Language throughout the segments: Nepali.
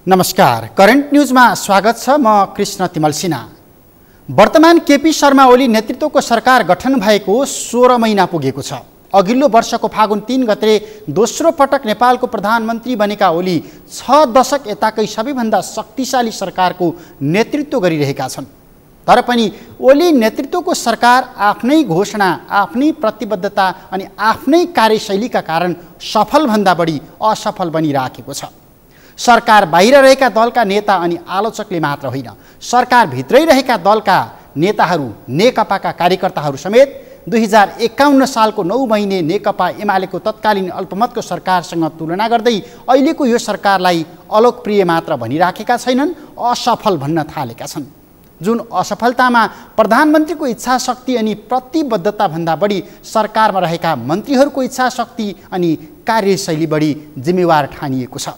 नमस्कार, करेन्ट न्यूजमा स्वागत छ। म कृष्ण तिमल सिन्हा। वर्तमान केपी शर्मा ओली नेतृत्वको सरकार गठन भएको 16 महिना पुगेको छ। अघिल्लो वर्षको फागुन 3 गते दोस्रो पटक नेपालको प्रधानमन्त्री बनेका ओली 6 दशक यताकै सबैभन्दा शक्तिशाली सरकारको नेतृत्व गरिरहेका छन्। तर पनि ओली नेतृत्वको सरकार आफ्नै घोषणा, आफ्नै प्रतिबद्धता अनि आफ्नै कार्यशैलीका कारण सफलभन्दा बढी असफल बनिराखेको छ। सरकार बाहिर रहेका दलका नेता अनि आलोचकले मात्र होइन, सरकार भित्रै रहेका दलका नेताहरू, नेकपाका कार्यकर्ताहरू समेत 2051 सालको 9 महिने नेकपा एमालेको तत्कालीन अल्पमतको सरकारसँग तुलना गर्दै अहिलेको यो सरकारलाई अलोकप्रिय मात्र भनिराखेका छैनन्, असफल भन्न थालेका छन्। जुन असफलतामा प्रधानमन्त्रीको इच्छाशक्ति अनि प्रतिबद्धता भन्दा बढी सरकारमा रहेका मन्त्रीहरूको इच्छाशक्ति अनि कार्यशैली बढी जिम्मेवार ठानिएको छ।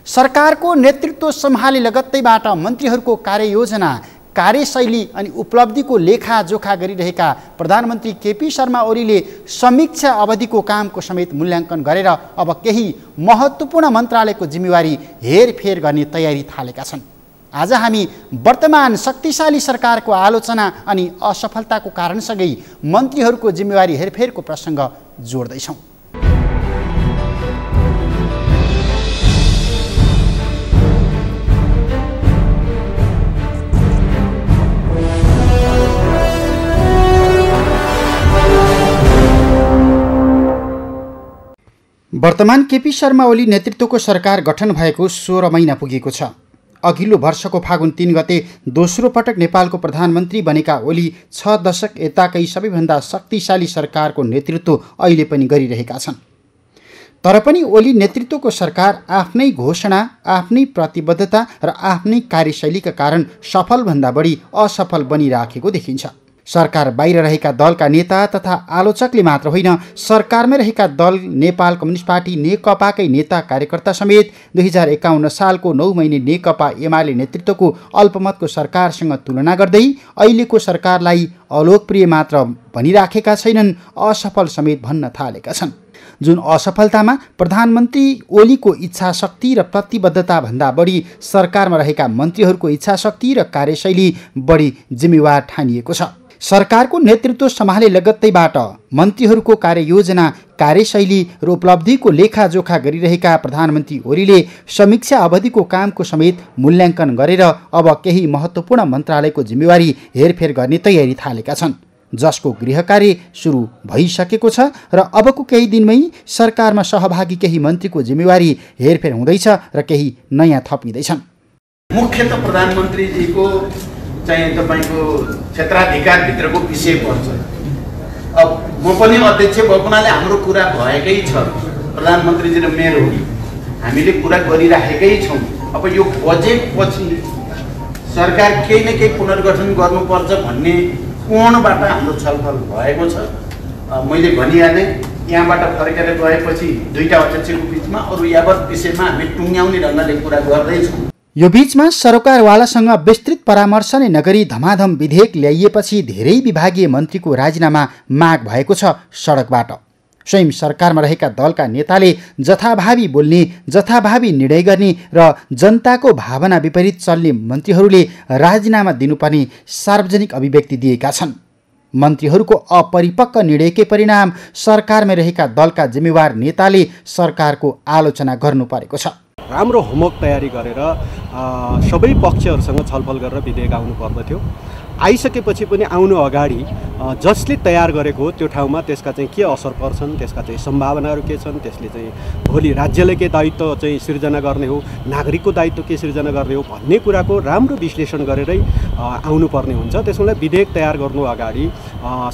सरकारको नेतृत्व सम्हाले लगत्तैबाट मन्त्रीहरूको कार्ययोजना, कार्यशैली अनि उपलब्धिको लेखाजोखा गरिरहेका प्रधानमन्त्री केपी शर्मा ओलीले समीक्षा अवधिको कामको समेत मूल्याङ्कन गरेर अब केही महत्त्वपूर्ण मन्त्रालयको जिम्मेवारी हेरफेर गर्ने तयारी थालेका छन्। आज हामी वर्तमान शक्तिशाली सरकारको आलोचना अनि असफलताको कारणसँगै मन्त्रीहरूको जिम्मेवारी हेरफेरको प्रसङ्ग जोड्दैछौँ। वर्तमान केपी शर्मा ओली नेतृत्वको सरकार गठन भएको 16 महिना पुगेको छ। अघिल्लो वर्षको फागुन 3 गते दोस्रो पटक नेपालको प्रधानमन्त्री बनेका ओली 6 दशक यताकै सबैभन्दा शक्तिशाली सरकारको नेतृत्व अहिले पनि गरिरहेका छन्। तर पनि ओली नेतृत्वको सरकार आफ्नै घोषणा, आफ्नै प्रतिबद्धता र आफ्नै कार्यशैलीका कारण सफलभन्दा बढी असफल बनिराखेको देखिन्छ। सरकार बाहिर रहेका दलका नेता तथा आलोचकले मात्र होइन, सरकारमै रहेका दल नेपाल कम्युनिस्ट पार्टी नेकपाकै नेता कार्यकर्ता समेत 2051 सालको 9 महिने नेकपा एमाले नेतृत्वको अल्पमतको सरकारसँग तुलना गर्दै अहिलेको सरकारलाई अलोकप्रिय मात्र भनिराखेका छैनन्, असफल समेत भन्न थालेका छन्। जुन असफलतामा प्रधानमन्त्री ओलीको इच्छाशक्ति र प्रतिबद्धता भन्दा बढी सरकारमा रहेका मन्त्रीहरूको इच्छाशक्ति र कार्यशैली बढी जिम्मेवार ठानिएको छ। सरकारको नेतृत्व सम्हाले लगत्तैबाट मन्त्रीहरूको कार्ययोजना, कार्यशैली र उपलब्धिको लेखाजोखा गरिरहेका प्रधानमन्त्री ओलीले समीक्षा अवधिको कामको समेत मूल्याङ्कन गरेर अब केही महत्त्वपूर्ण मन्त्रालयको जिम्मेवारी हेरफेर गर्ने तयारी थालेका छन्, जसको गृह कार्य सुरु भइसकेको छ र अबको केही दिनमै सरकारमा सहभागी केही मन्त्रीको जिम्मेवारी हेरफेर हुँदैछ र केही नयाँ थपिँदैछन्। मुख्यतः प्रधानमन्त्रीजीको चाहिँ तपाईको क्षेत्राधिकारभित्रको विषय पर्छ। अब म पनि अध्यक्ष भएकोनाले हाम्रो कुरा भएकै छ, प्रधानमन्त्रीजी र मेरो हामीले कुरा गरिराखेकै छौँ। अब यो बजेटपछि सरकार केही न केही पुनर्गठन गर्नुपर्छ भन्ने कोणबाट हाम्रो छलफल भएको छ। मैले भनिहालेँ, यहाँबाट फर्केर गएपछि दुईटा अध्यक्षको बिचमा अरू यावत विषयमा हामी टुङ्ग्याउने ढङ्गले कुरा गर्दैछौँ। यो बीचमा सरकारवालासँग विस्तृत परामर्श नै नगरी धमाधम विधेयक ल्याइएपछि धेरै विभागीय मन्त्रीको राजीनामा माग भएको छ सडकबाट। स्वयं सरकारमा रहेका दलका नेताले जथाभावी बोल्ने, जथाभावी निर्णय गर्ने र जनताको भावना विपरीत चल्ने मन्त्रीहरूले राजीनामा दिनुपर्ने सार्वजनिक अभिव्यक्ति दिएका छन्। मन्त्रीहरूको अपरिपक्व निर्णयकै परिणाम सरकारमा रहेका दलका जिम्मेवार नेताले सरकारको आलोचना गर्नु परेको छ। राम्रो होमवर्क तयारी गरेर सबै पक्षहरूसँग छलफल गरेर विधेयक आउनु पर्दथ्यो। आइसकेपछि पनि आउनु अगाडि जसले तयार गरेको हो त्यो ठाउँमा त्यसका चाहिँ के असर पर्छन्, त्यसका चाहिँ सम्भावनाहरू के छन्, त्यसले चाहिँ भोलि राज्यले के दायित्व चाहिँ सिर्जना गर्ने हो, नागरिकको दायित्व के सिर्जना गर्ने हो भन्ने कुराको राम्रो विश्लेषण गरेरै आउनुपर्ने हुन्छ। त्यसको लागि विधेयक तयार गर्नु अगाडि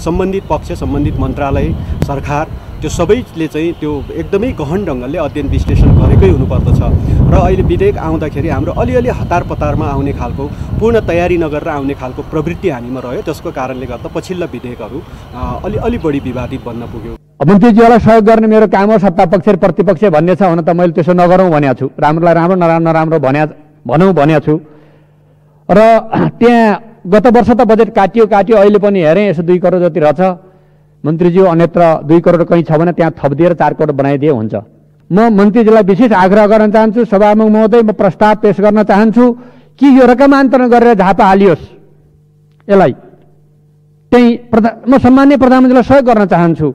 सम्बन्धित पक्ष, सम्बन्धित मन्त्रालय, सरकार त्यो सबैले चाहिँ त्यो एकदमै गहन ढङ्गले अध्ययन विश्लेषण गरेकै हुनुपर्दछ। र अहिले विधेयक आउँदाखेरि हाम्रो अलिअलि हतार पतारमा आउने खालको, पूर्ण तयारी नगरेर आउने खालको प्रवृत्ति हामीमा रह्यो। त्यसको कारणले गर्दा पछिल्ला विधेयकहरू अलि बढी विवादित बन्न पुग्यो। मन्त्रीज्यूलाई सहयोग गर्ने मेरो काम हो, सत्ता पक्ष र प्रतिपक्ष भन्ने छ भने त मैले त्यसो नगरौँ भनेको छु। राम्रोलाई राम्रो, नराम्रो भनौँ भनेको छु। र त्यहाँ गत वर्ष त बजेट काटियो, अहिले पनि हेरेँ यसो 2 करोड जति रहेछ। मन्त्रीज्यू अन्यत्र 2 करोड कहीँ छ भने त्यहाँ थपिदिएर 4 करोड बनाइदिए हुन्छ। म मन्त्रीजीलाई विशेष आग्रह गर्न चाहन्छु, सभामुख महोदय, म प्रस्ताव पेश गर्न चाहन्छु कि यो रकमान्तरण गरेर झापा हालियोस्। यसलाई त्यही म सम्माननीय प्रधानमन्त्रीलाई सहयोग गर्न चाहन्छु।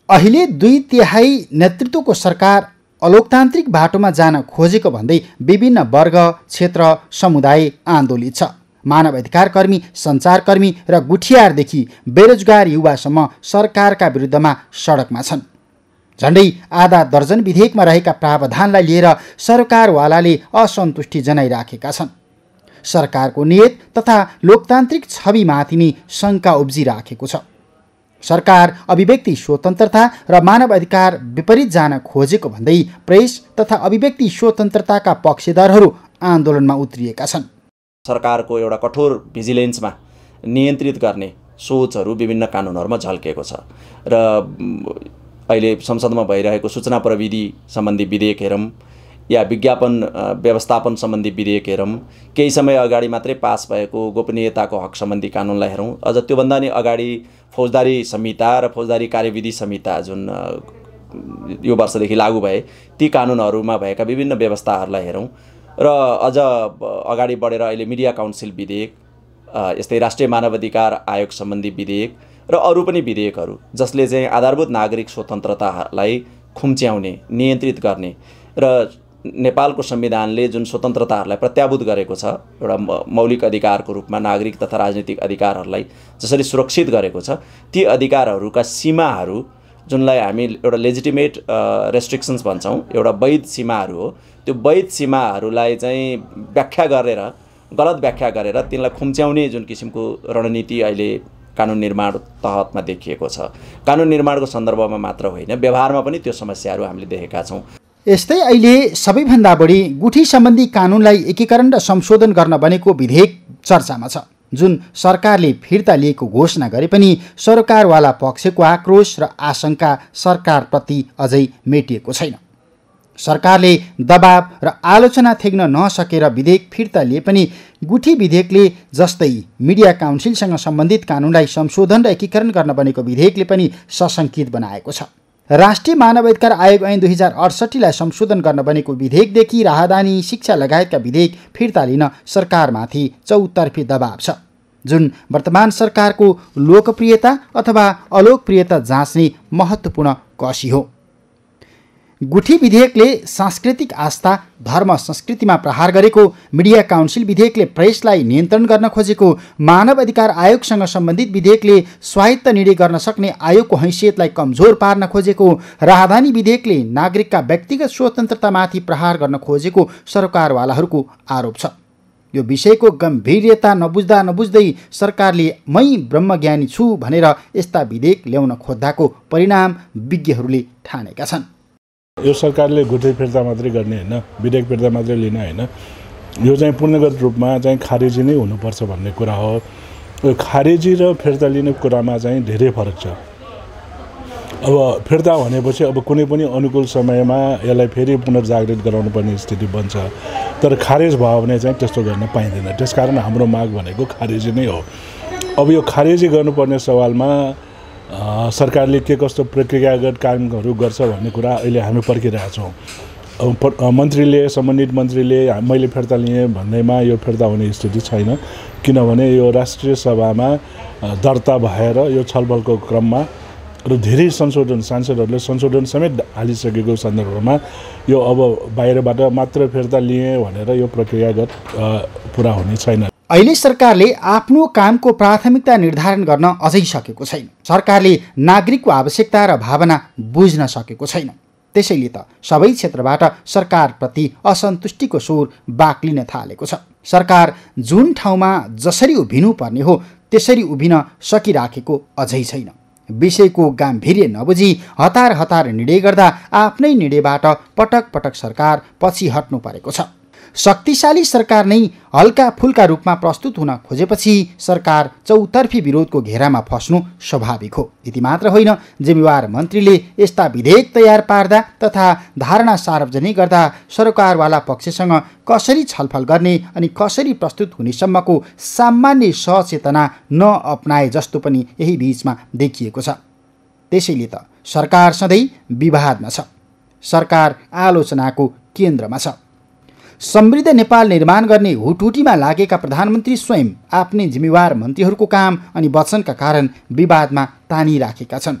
अहिले 2/3 नेतृत्वको सरकार अलोकतान्त्रिक बाटोमा जान खोजेको भन्दै विभिन्न वर्ग, क्षेत्र, समुदाय आन्दोलित छ। मानवाधिकार कर्मी, सञ्चारकर्मी र गुठियारदेखि बेरोजगार युवासम्म सरकारका विरुद्धमा सडकमा छन्। झन्डै आधा दर्जन विधेयकमा रहेका प्रावधानलाई लिएर सरकारवालाले असन्तुष्टि जनाइराखेका छन्। सरकारको नियत तथा लोकतान्त्रिक छविमाथि नै शङ्का उब्जिराखेको छ। सरकार अभिव्यक्ति स्वतन्त्रता र मानवाधिकार विपरीत जान खोजेको भन्दै प्रेस तथा अभिव्यक्ति स्वतन्त्रताका पक्षधरहरू आन्दोलनमा उत्रिएका छन्। सरकारको एउटा कठोर भिजिलेन्समा नियन्त्रित गर्ने सोचहरू विभिन्न कानुनहरूमा झल्किएको छ र अहिले संसदमा भइरहेको सूचना प्रविधि सम्बन्धी विधेयक हेरौँ या विज्ञापन व्यवस्थापन सम्बन्धी विधेयक हेरौँ, केही समय अगाडि मात्रै पास भएको गोपनीयताको हक सम्बन्धी कानुनलाई हेरौँ, अझ त्योभन्दा नि अगाडि फौजदारी संहिता र फौजदारी कार्यविधि संहिता जुन यो वर्षदेखि लागू भए ती कानुनहरूमा भएका विभिन्न व्यवस्थाहरूलाई हेरौँ र अझ अगाडि बढेर अहिले मिडिया काउन्सिल विधेयक, यस्तै राष्ट्रिय मानवाधिकार आयोग सम्बन्धी विधेयक र अरू पनि विधेयकहरू जसले चाहिँ आधारभूत नागरिक स्वतन्त्रतालाई खुम्च्याउने, नियन्त्रित गर्ने र नेपालको संविधानले जुन स्वतन्त्रताहरूलाई प्रत्याभूत गरेको छ, एउटा मौलिक अधिकारको रूपमा नागरिक तथा राजनीतिक अधिकारहरूलाई जसरी सुरक्षित गरेको छ, ती अधिकारहरूका सीमाहरू जुनलाई हामी एउटा लेजिटिमेट रेस्ट्रिक्सन्स भन्छौँ, एउटा वैध सीमाहरू हो, त्यो वैध सीमाहरूलाई चाहिँ व्याख्या गरेर, गलत व्याख्या गरेर तिनलाई खुम्च्याउने जुन किसिमको रणनीति अहिले कानुन निर्माण तहतमा देखिएको छ। कानुन निर्माणको सन्दर्भमा मात्र होइन, व्यवहारमा पनि त्यो समस्याहरू हामीले देखेका छौँ। यस्तै अहिले सबैभन्दा बढी गुठी सम्बन्धी कानुनलाई एकीकरण र संशोधन गर्न बनेको विधेयक चर्चामा छ, जुन सरकारले फिर्ता लिएको घोषणा गरे पनि सरकारवाला पक्षको आक्रोश र आशंका सरकारप्रति अझै मेटिएको छैन। सरकारले दबाव र आलोचना थेग्न नसकेर विधेयक फिर्ता लिए पनि गुठी विधेयकले जस्तै मिडिया काउन्सिलसँग सम्बन्धित कानुनलाई संशोधन र एकीकरण गर्न बनेको विधेयकले पनि सशङ्कित बनाएको छ। राष्ट्रिय मानवाधिकार आयोग ऐन 2068लाई संशोधन गर्न बनेको विधेयकदेखि राहदानी, शिक्षा लगायतका विधेयक फिर्ता लिन सरकारमाथि चौतर्फी दबाव छ, जुन वर्तमान सरकारको लोकप्रियता अथवा अलोकप्रियता जाँच्ने महत्त्वपूर्ण कसी हो। गुठी विधेयकले सांस्कृतिक आस्था, धर्म, संस्कृतिमा प्रहार गरेको, मिडिया काउन्सिल विधेयकले प्रेसलाई नियन्त्रण गर्न खोजेको, मानव अधिकार आयोगसँग सम्बन्धित विधेयकले स्वायत्त निर्णय गर्न सक्ने आयोगको हैसियतलाई कमजोर पार्न खोजेको, राहदानी विधेयकले नागरिकका व्यक्तिगत स्वतन्त्रतामाथि प्रहार गर्न खोजेको सरकारवालाहरूको आरोप छ। यो विषयको गम्भीर्यता नबुझ्दै सरकारले मै ब्रह्मज्ञानी छु भनेर यस्ता विधेयक ल्याउन खोज्दाको परिणाम विज्ञहरूले ठानेका छन्। यो सरकारले गुठी फिर्ता मात्रै गर्ने होइन, विधेयक फिर्ता मात्रै लिन होइन, यो चाहिँ पूर्णगत रूपमा चाहिँ खारेजी नै हुनुपर्छ भन्ने कुरा हो। खारेजी र फिर्ता लिने कुरामा चाहिँ धेरै फरक छ। अब फिर्ता भनेपछि अब कुनै पनि अनुकूल समयमा यसलाई फेरि पुनर्जागृत गराउनु पर्ने स्थिति बन्छ, तर खारेज भयो भने चाहिँ त्यस्तो गर्न पाइँदैन। त्यसकारण हाम्रो माग भनेको खारेजी नै हो। अब यो खारेजी गर्नुपर्ने सवालमा सरकारले के कस्तो प्रक्रियागत कामहरू गर्छ भन्ने कुरा अहिले हामी पर्खिरहेछौँ। मन्त्रीले, सम्बन्धित मन्त्रीले मैले फिर्ता लिएँ भन्दैमा यो फिर्ता हुने स्थिति छैन, किनभने यो राष्ट्रिय सभामा दर्ता भएर यो छलफलको क्रममा र धेरै सांसदहरूले संशोधन समेत हालिसकेको सन्दर्भमा यो अब बाहिरबाट मात्र फिर्ता लिए भनेर यो प्रक्रियागत पुरा हुने छैन। अहिले सरकारले आफ्नो कामको प्राथमिकता निर्धारण गर्न अझै सकेको छैन। सरकारले नागरिकको आवश्यकता र भावना बुझ्न सकेको छैन। त्यसैले त सबै क्षेत्रबाट सरकारप्रति असन्तुष्टिको स्वर बाक्लिन थालेको छ। सरकार जुन ठाउँमा जसरी उभिनु पर्ने हो त्यसरी उभिन सकिराखेको अझै छैन। विषयको गाम्भीर्य नबुझी हतार निर्णय गर्दा आफ्नै निर्णयबाट पटक पटक सरकार पछि हट्नु परेको छ। शक्तिशाली सरकार नै हल्का फुल्का रूपमा प्रस्तुत हुन खोजेपछि सरकार चौतर्फी विरोधको घेरामा फस्नु स्वाभाविक हो। यति मात्र होइन, जिम्मेवार मन्त्रीले यस्ता विधेयक तयार पार्दा तथा धारणा सार्वजनिक गर्दा सरकारवाला पक्षसँग कसरी छलफल गर्ने अनि कसरी प्रस्तुत हुनेसम्मको सामान्य सचेतना नअपनाए जस्तो पनि यही बीचमा देखिएको छ। त्यसैले त सरकार सधैँ विवादमा छ। सरकार आलोचनाको केन्द्रमा छ। समृद्ध नेपाल निर्माण गर्ने हुटहुटीमा लागेका प्रधानमन्त्री स्वयं आफ्नै जिम्मेवार मन्त्रीहरूको काम अनि वचनका कारण विवादमा तानिराखेका छन्।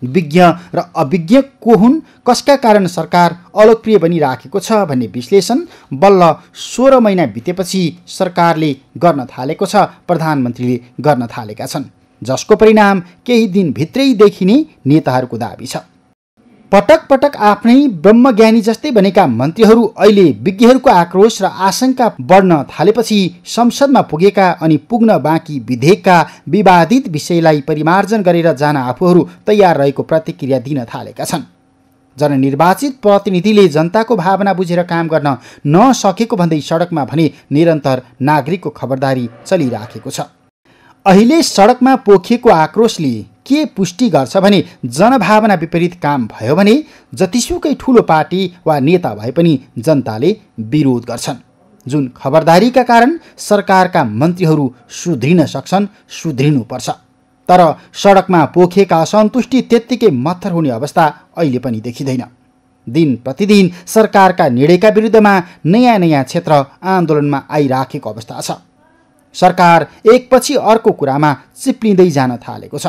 विज्ञ र अभिज्ञ को हुन्, कसका कारण सरकार अलोकप्रिय बनिराखेको छ भन्ने विश्लेषण बल्ल 16 महिना बितेपछि सरकारले गर्न थालेको छ, प्रधानमन्त्रीले गर्न थालेका छन्, जसको परिणाम केही दिनभित्रै देखिने नेताहरूको दाबी छ। पटक पटक आफ्नै ब्रह्मज्ञानी जस्तै बनेका मन्त्रीहरू अहिले विज्ञहरूको आक्रोश र आशंका बढ्न थालेपछि संसदमा पुगेका अनि पुग्न बाँकी विधेयकका विवादित विषयलाई परिमार्जन गरेर जान आफूहरू तयार रहेको प्रतिक्रिया दिन थालेका छन्। जननिर्वाचित प्रतिनिधिले जनताको भावना बुझेर काम गर्न नसकेको भन्दै सडकमा भने निरन्तर नागरिकको खबरदारी चलिराखेको छ। अहिले सडकमा पोखिएको आक्रोशले के पुष्टि गर्छ भने जनभावना विपरीत काम भयो भने जतिसुकै ठुलो पार्टी वा नेता भए पनि जनताले विरोध गर्छन्। जुन खबरदारीका कारण सरकारका मन्त्रीहरू सुध्रिन सक्छन्, सुध्रिनुपर्छ। तर सडकमा पोखिएका असन्तुष्टि त्यत्तिकै मत्थर हुने अवस्था अहिले पनि देखिँदैन। दिन प्रतिदिन सरकारका निर्णयका विरुद्धमा नयाँ नयाँ क्षेत्र आन्दोलनमा आइराखेको अवस्था छ। सरकार एकपछि अर्को कुरामा चिप्लिँदै जान थालेको छ।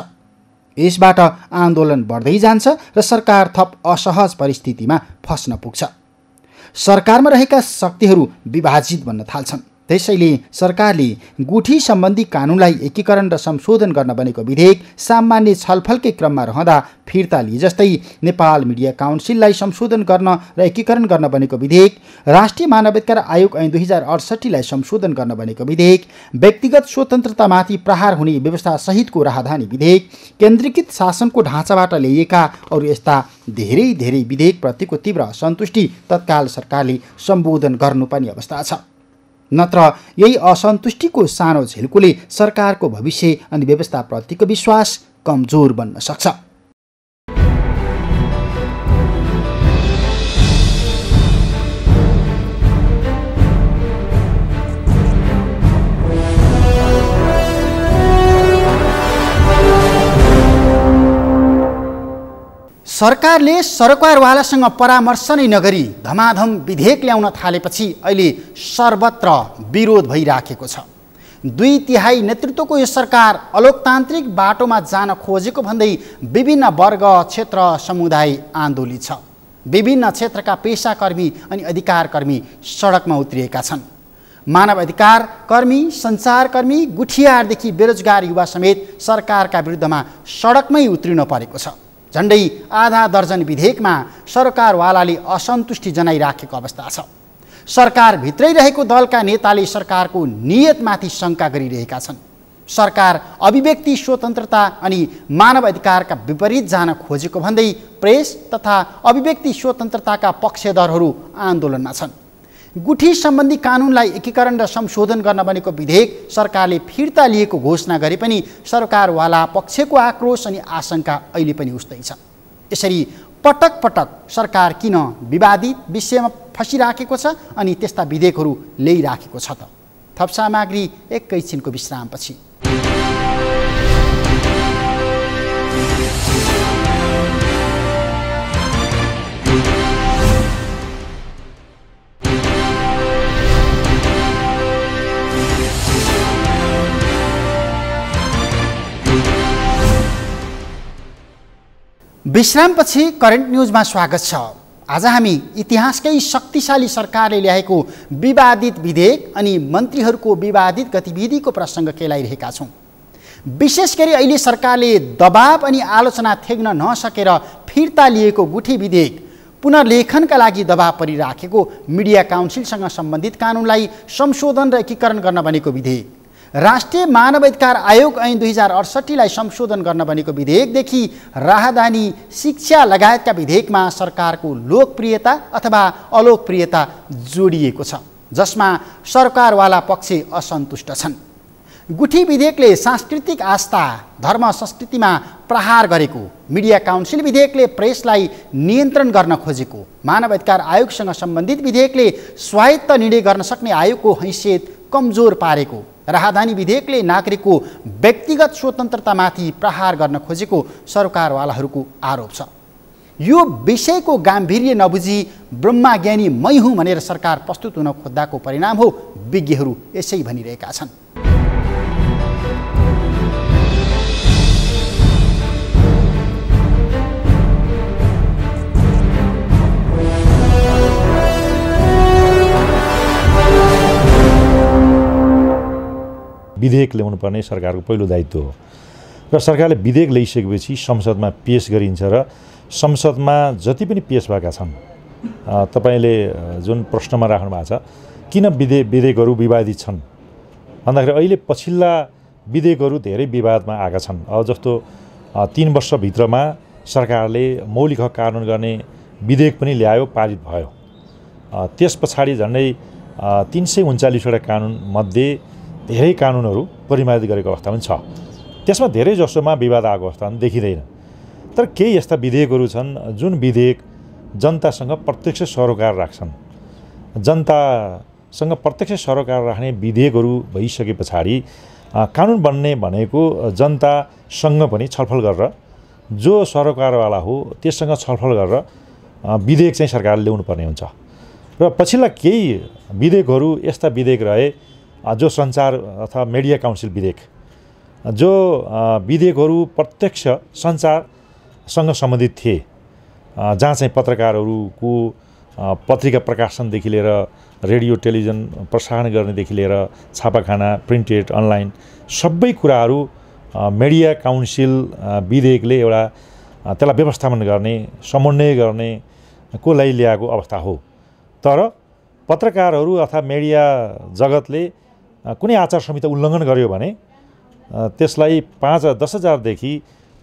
यसबाट आन्दोलन बढ्दै जान्छ र सरकार थप असहज परिस्थितिमा फस्न पुग्छ। सरकारमा रहेका शक्तिहरू विभाजित बन्न थाल्छन्। त्यसैले सरकारले गुठी सम्बन्धी कानुनलाई एकीकरण र संशोधन गर्न बनेको विधेयक सामान्य छलफलकै क्रममा रहँदा फिर्ता लिए जस्तै नेपाल मिडिया काउन्सिललाई संशोधन गर्न र एकीकरण गर्न बनेको विधेयक, राष्ट्रिय मानवाधिकार आयोग ऐन 2068लाई संशोधन गर्न बनेको विधेयक, व्यक्तिगत स्वतन्त्रतामाथि प्रहार हुने व्यवस्था सहितको राहदानी विधेयक, केन्द्रीकृत शासनको ढाँचाबाट ल्याइएका अरू यस्ता धेरै विधेयकप्रतिको तीव्र असन्तुष्टि तत्काल सरकारले सम्बोधन गर्नुपर्ने अवस्था छ। नत्र यही असन्तुष्टिको सानो झिल्कोले सरकारको भविष्य अनि व्यवस्थाप्रतिको विश्वास कमजोर बन्न सक्छ। सरकारले सरकारवालासँग परामर्श नै नगरी धमाधम विधेयक ल्याउन थालेपछि अहिले सर्वत्र विरोध भइराखेको छ। 2/3 नेतृत्वको यो सरकार अलोकतान्त्रिक बाटोमा जान खोजेको भन्दै विभिन्न वर्ग, क्षेत्र, समुदाय आन्दोलित छ। विभिन्न क्षेत्रका पेसाकर्मी अनि अधिकारकर्मी सडकमा उत्रिएका छन्। मानव अधिकार कर्मी, सञ्चारकर्मी, गुठियारदेखि बेरोजगार युवा समेत सरकारका विरुद्धमा सडकमै उत्रिन परेको छ। झन्डै आधा दर्जन विधेयकमा सरकारवालाले असन्तुष्टि जनाइराखेको अवस्था छ। सरकारभित्रै रहेको दलका नेताले सरकारको नियतमाथि शङ्का गरिरहेका छन्। सरकार अभिव्यक्ति स्वतन्त्रता अनि मानव अधिकारका विपरीत जान खोजेको भन्दै प्रेस तथा अभिव्यक्ति स्वतन्त्रताका पक्षधरहरू आन्दोलनमा छन्। गुठी सम्बन्धी कानुनलाई एकीकरण र संशोधन गर्न बनेको विधेयक सरकारले फिर्ता लिएको घोषणा गरे पनि सरकारवाला पक्षको आक्रोश अनि आशंका अहिले पनि उस्तै छ। यसरी पटक पटक सरकार किन विवादित विषयमा फसिराखेको छ अनि त्यस्ता विधेयकहरू ल्याइराखेको छ त? थप सामग्री एकैछिनको विश्रामपछि। विश्रामपछि करेन्ट न्युजमा स्वागत छ। आज हामी इतिहासकै शक्तिशाली सरकारले ल्याएको विवादित विधेयक अनि मन्त्रीहरूको विवादित गतिविधिको प्रसङ्ग केलाइरहेका छौँ। विशेष गरी अहिले सरकारले दबाव अनि आलोचना थेग्न नसकेर फिर्ता लिएको गुठी विधेयक पुनर्लेखनका लागि दबाव परिराखेको मिडिया काउन्सिलसँग सम्बन्धित कानुनलाई संशोधन र एकीकरण गर्न बनेको विधेयक, राष्ट्रिय मानवाधिकार आयोग ऐन 2068लाई संशोधन गर्न बनेको विधेयकदेखि राहदानी, शिक्षा लगायतका विधेयकमा सरकारको लोकप्रियता अथवा अलोकप्रियता जोडिएको छ, जसमा सरकारवाला पक्ष असन्तुष्ट छन्। गुठी विधेयकले सांस्कृतिक आस्था, धर्म, संस्कृतिमा प्रहार गरेको, मिडिया काउन्सिल विधेयकले प्रेसलाई नियन्त्रण गर्न खोजेको, मानवाधिकार आयोगसँग सम्बन्धित विधेयकले स्वायत्त निर्णय गर्न सक्ने आयोगको हैसियत कमजोर पारेको, राहदानी विधेयकले नागरिकको व्यक्तिगत स्वतन्त्रतामाथि प्रहार गर्न खोजेको सरकारवालाहरूको आरोप छ। यो विषयको गाम्भीर्य नबुझी ब्रह्माज्ञानी मै हुँ भनेर सरकार प्रस्तुत हुन खोज्दाको परिणाम हो, विज्ञहरू यसै भनिरहेका छन्। विधेयक ल्याउनु पर्ने सरकारको पहिलो दायित्व हो र सरकारले विधेयक ल्याइसकेपछि संसदमा पेश गरिन्छ र संसदमा जति पनि पेश भएका छन्, तपाईँले जुन प्रश्नमा राख्नु भएको छ किन विधेयकहरू विवादित छन् भन्दाखेरि अहिले पछिल्ला विधेयकहरू धेरै विवादमा आएका छन्। अब जस्तो 3 वर्षभित्रमा सरकारले मौलिक हक कानुन गर्ने विधेयक पनि ल्यायो, पारित भयो। त्यस पछाडि झन्डै 339वटा कानुनमध्ये धेरै कानुनहरू परिमार्जित गरेको अवस्था पनि छ। त्यसमा धेरै जसोमा विवाद आएको अवस्था पनि देखिँदैन। तर केही यस्ता विधेयकहरू छन् जुन विधेयक जनतासँग प्रत्यक्ष सरोकार राख्छन्। जनतासँग प्रत्यक्ष सरोकार राख्ने विधेयकहरू भइसके पछाडि कानुन बन्ने भनेको जनतासँग पनि छलफल गरेर, जो सरोकारवाला हो त्यससँग छलफल गरेर विधेयक चाहिँ सरकारले ल्याउनु पर्ने हुन्छ। र पछिल्ला केही विधेयकहरू यस्ता विधेयक रहे जो सञ्चार अथवा मिडिया काउन्सिल विधेयक, जो विधेयकहरू प्रत्यक्ष सञ्चारसँग सम्बन्धित थिए, जहाँ चाहिँ पत्रकारहरूको पत्रिका प्रकाशनदेखि लिएर रेडियो टेलिभिजन प्रसारण गर्नेदेखि लिएर छापाखाना, प्रिन्टेड, अनलाइन सबै कुराहरू मिडिया काउन्सिल विधेयकले एउटा त्यसलाई व्यवस्थापन गर्ने, समन्वय गर्नेको लागि ल्याएको अवस्था हो। तर पत्रकारहरू अथवा मिडिया जगतले कुनै आचार संहिता उल्लङ्घन गर्यो भने त्यसलाई 5-10,000देखि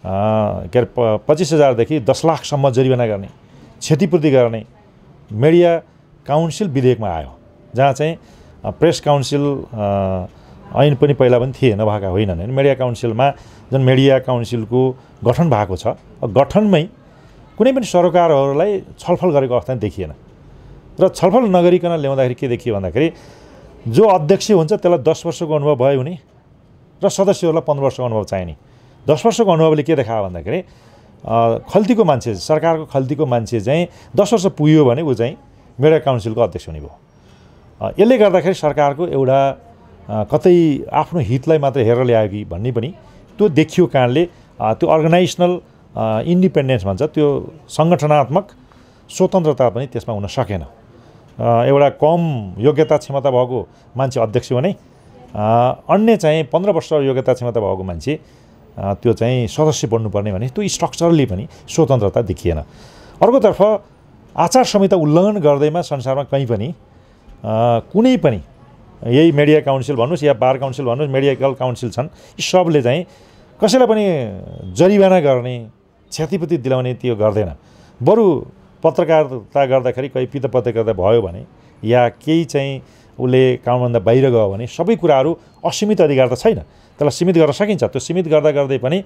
के अरे 25,000देखि 10 लाखसम्म जरिवाना गर्ने, क्षतिपूर्ति गर्ने मिडिया काउन्सिल विधेयकमा आयो। जहाँ चाहिँ प्रेस काउन्सिल ऐन पनि पहिला पनि थिए, नभएका होइनन्। मिडिया काउन्सिलमा जुन मिडिया काउन्सिलको गठन भएको छ, गठनमै कुनै पनि सरोकारहरूलाई छलफल गरेको अवस्था देखिएन। र छलफल नगरिकन ल्याउँदाखेरि के देखियो भन्दाखेरि जो अध्यक्ष हुन्छ त्यसलाई 10 वर्षको अनुभव भयो हुने र सदस्यहरूलाई 15 वर्षको अनुभव चाहिने। 10 वर्षको अनुभवले के देखायो भन्दाखेरि खल्तीको मान्छे, सरकारको खल्तीको मान्छे चाहिँ 10 वर्ष पुग्यो भने ऊ चाहिँ मिडिया काउन्सिलको अध्यक्ष हुने भयो। यसले गर्दाखेरि सरकारको एउटा कतै आफ्नो हितलाई मात्र हेरेर ल्यायो कि भन्ने पनि त्यो देखियो कारणले त्यो अर्गनाइजेसनल इन्डिपेन्डेन्स भन्छ, त्यो सङ्गठनात्मक स्वतन्त्रता पनि त्यसमा हुन सकेन। एउटा कम योग्यता क्षमता भएको मान्छे अध्यक्ष भने अन्य चाहिँ 15 वर्ष योग्यता क्षमता भएको मान्छे त्यो चाहिँ सदस्य बन्नुपर्ने भने त्यो स्ट्रक्चरली पनि स्वतन्त्रता देखिएन। अर्कोतर्फ आचार संहिता उल्लङ्घन गर्दैमा संसारमा कहीँ पनि कुनै पनि यही मिडिया काउन्सिल भन्नुहोस् या बार काउन्सिल भन्नुहोस्, मेडिकल काउन्सिल छन्, यी सबले चाहिँ कसैलाई पनि जरिवाना गर्ने, क्षतिपूर्ति दिलाउने त्यो गर्दैन। बरु पत्रकारिता गर्दाखेरि कहीँ पिता पत्रकारिता भयो भने या केही चाहिँ उसले कामभन्दा बाहिर गयो भने सबै कुराहरू असीमित अधिकार त छैन, त्यसलाई सीमित गर्न सकिन्छ। त्यो सीमित गर्दा गर्दै पनि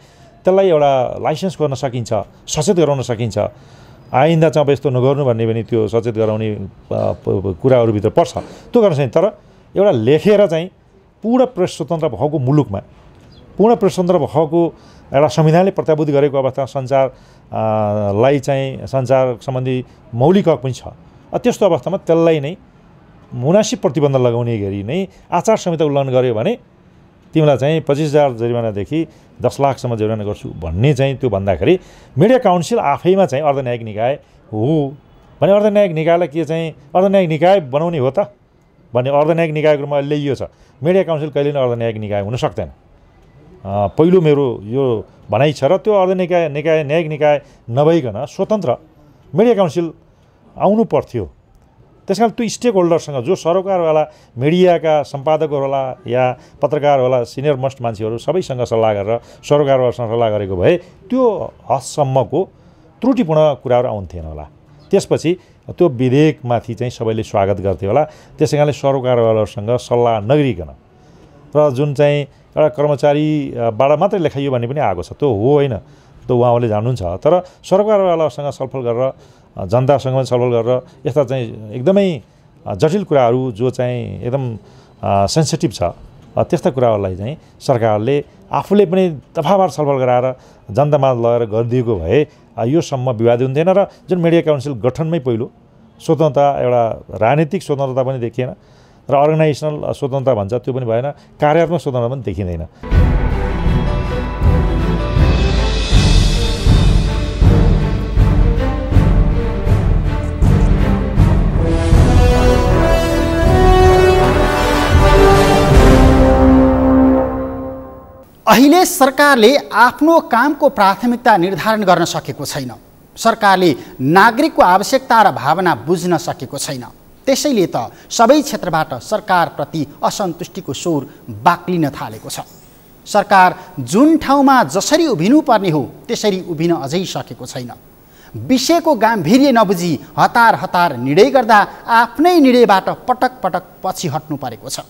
त्यसलाई एउटा लाइसेन्स गर्न सकिन्छ, सचेत गराउन सकिन्छ। आइन्दा चाहिँ अब यस्तो नगर्नु भन्ने पनि त्यो सचेत गराउने कुराहरूभित्र पर्छ, त्यो गर्न सकिन्छ। तर एउटा लेखेर चाहिँ पूर्ण प्रेस स्वतन्त्र भएको मुलुकमा, पूर्ण प्रेस स्वतन्त्र भएको एउटा संविधानले प्रत्याभूत गरेको अवस्थामा सञ्चारलाई चाहिँ सञ्चार सम्बन्धी मौलिक हक पनि छ। त्यस्तो अवस्थामा त्यसलाई नै मुनासिब प्रतिबन्ध लगाउने गरी नै आचार संहिता उल्लङ्घन गर्यो भने तिमीलाई चाहिँ 25,000 जरिवानादेखि 10 लाखसम्म जरिवाना गर्छु भन्ने चाहिँ त्यो भन्दाखेरि मिडिया काउन्सिल आफैमा चाहिँ अर्धन्यायिक निकाय हो भने अर्धन्यायिक निकायलाई के चाहिँ अर्धन्यायिक निकाय बनाउने हो त भन्ने अर्धन्यायिक निकायको रूपमा ल्याइयो छ। मिडिया काउन्सिल कहिले पनि अर्धन्यायिक निकाय हुन सक्दैन। पहिलो मेरो यो भनाइ छ र त्यो न्यायिक निकाय नभइकन स्वतन्त्र मिडिया काउन्सिल आउनु पर्थ्यो। त्यस कारण त्यो स्टेक होल्डरसँग जो सरोकारवाला मिडियाका सम्पादकहरू होला या पत्रकार होला, सिनियर मोस्ट मान्छेहरू सबैसँग सल्लाह गरेर सरोकारवालासँग सल्लाह गरेको भए त्यो हदसम्मको त्रुटिपूर्ण कुराहरू आउँथेन होला। त्यसपछि त्यो विधेयकमाथि चाहिँ सबैले स्वागत गर्थे होला। त्यसै कारणले सरोकारवालाहरूसँग सल्लाह नगरिकन र जुन चाहिँ एउटा कर्मचारीबाट मात्रै लेखाइयो भन्ने पनि आएको छ, त्यो हो होइन, त्यो उहाँले जान्नुहुन्छ। तर सरकारवालासँग छलफल गरेर, जनतासँग पनि छलफल गरेर यस्ता चाहिँ एकदमै जटिल कुराहरू जो चाहिँ एकदम सेन्सिटिभ छ त्यस्ता कुराहरूलाई चाहिँ सरकारले आफूले पनि दफाबार छलफल गराएर जनतामा लगेर गरिदिएको भए यो सम्म विवाद हुन्थेन र जुन मिडिया काउन्सिल गठनमै पहिलो स्वतन्त्रता एउटा राजनीतिक स्वतन्त्रता पनि देखिएन र अर्गनाइजेसनल स्वतन्त्रता भन्छ त्यो पनि भएन, कार्यात्मक स्वतन्त्रता पनि देखिँदैन। अहिले सरकारले आफ्नो कामको प्राथमिकता निर्धारण गर्न सकेको छैन। सरकारले नागरिकको आवश्यकता र भावना बुझ्न सकेको छैन। त्यसैले त सबै क्षेत्रबाट सरकारप्रति असन्तुष्टिको स्वर बाक्लिन थालेको छ। सरकार जुन ठाउँमा जसरी उभिनुपर्ने हो त्यसरी उभिन अझै सकेको छैन। विषयको गाम्भीर्य नबुझी हतार हतार निर्णय गर्दा आफ्नै निर्णयबाट पटक पटक पछि हट्नु परेको छ।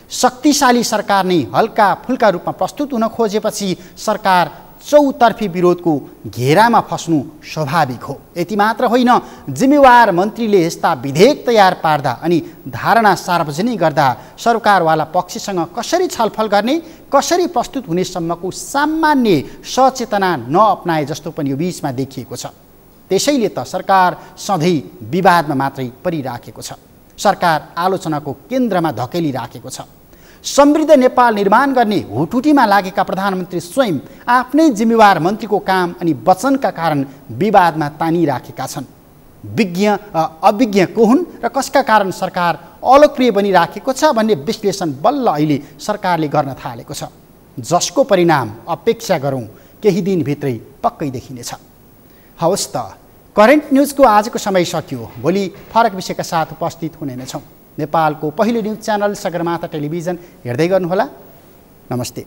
शक्तिशाली सरकार नै हल्का फुल्का रूपमा प्रस्तुत हुन खोजेपछि सरकार चौतर्फी विरोधको घेरामा फस्नु स्वाभाविक हो। यति मात्र होइन, जिम्मेवार मन्त्रीले यस्ता विधेयक तयार पार्दा अनि धारणा सार्वजनिक गर्दा सरकारवाला पक्षसँग कसरी छलफल गर्ने, कसरी प्रस्तुत हुनेसम्मको सामान्य सचेतना नअपनाए जस्तो पनि यो बिचमा देखिएको छ। त्यसैले त सरकार सधैँ विवादमा मात्रै परिराखेको छ। सरकार आलोचनाको केन्द्रमा धकेलिराखेको छ। समृद्ध नेपाल निर्माण गर्ने हुटुटीमा लागेका प्रधानमन्त्री स्वयं आफ्नै जिम्मेवार मन्त्रीको काम अनि वचनका कारण विवादमा तानिराखेका छन्। विज्ञ अभिज्ञ को हुन् र कसका कारण सरकार अलोकप्रिय बनिराखेको छ भन्ने विश्लेषण बल्ल अहिले सरकारले गर्न थालेको छ, जसको परिणाम अपेक्षा गरौँ केही दिनभित्रै पक्कै देखिनेछ। हवस् त, करेन्ट न्युजको आजको समय सकियो। भोलि फरक विषयका साथ उपस्थित हुने नै छौँ। नेपालको पहिलो न्युज च्यानल सगरमाथा टेलिभिजन हेर्दै गर्नुहोला। नमस्ते।